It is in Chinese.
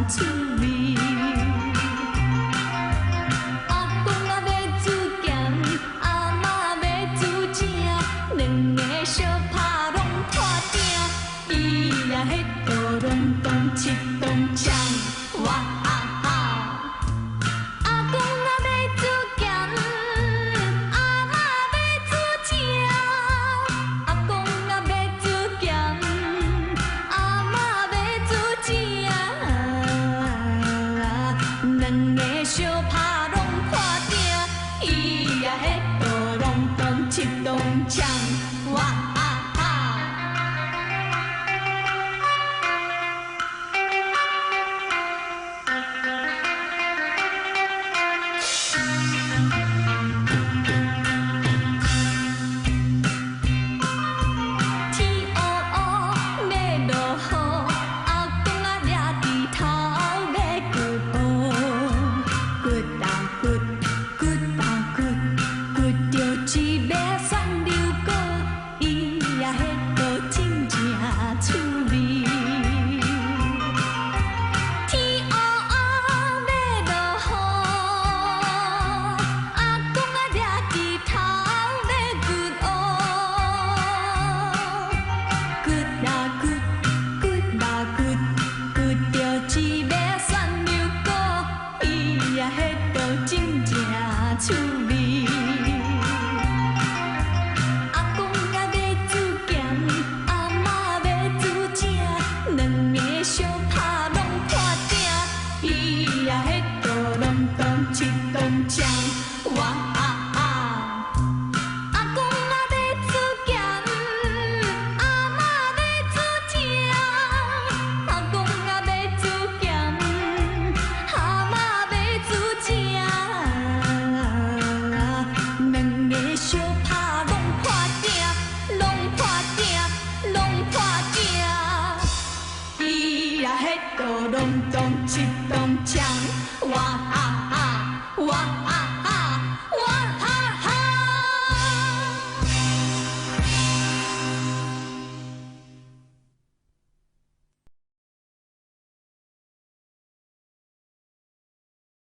趣味。阿公啊要煮咸，阿嬷要煮正，两个相拍拢破鼎，伊呀迄道拢当七当枪，哇啊啊！阿公啊要煮咸，阿嬷要煮正，阿公啊要煮咸，阿嬷要煮正，两个相拍拢破鼎，伊呀迄道拢当七当枪，哇啊啊！天黑黑要落雨，阿公啊抓伫头要掘乌，掘啊掘，掘啊掘，掘着一尾酸溜果，伊呀迄道真正趣味。天黑黑要落雨，阿公啊抓伫头要掘乌，掘啊掘，掘啊掘，掘着一尾酸溜果，伊呀迄道真正趣味。阿公啊要煮咸，阿嬷要煮正，两个相拍拢破鼎，伊呀迄道拢当七当枪，哇啊啊！阿公啊要煮咸，阿嬷要煮正，阿公啊要煮咸，阿嬷要煮正，两个相拍拢破鼎，拢破鼎，拢破鼎，伊呀迄道拢当七当枪，哇啊啊，哇啊！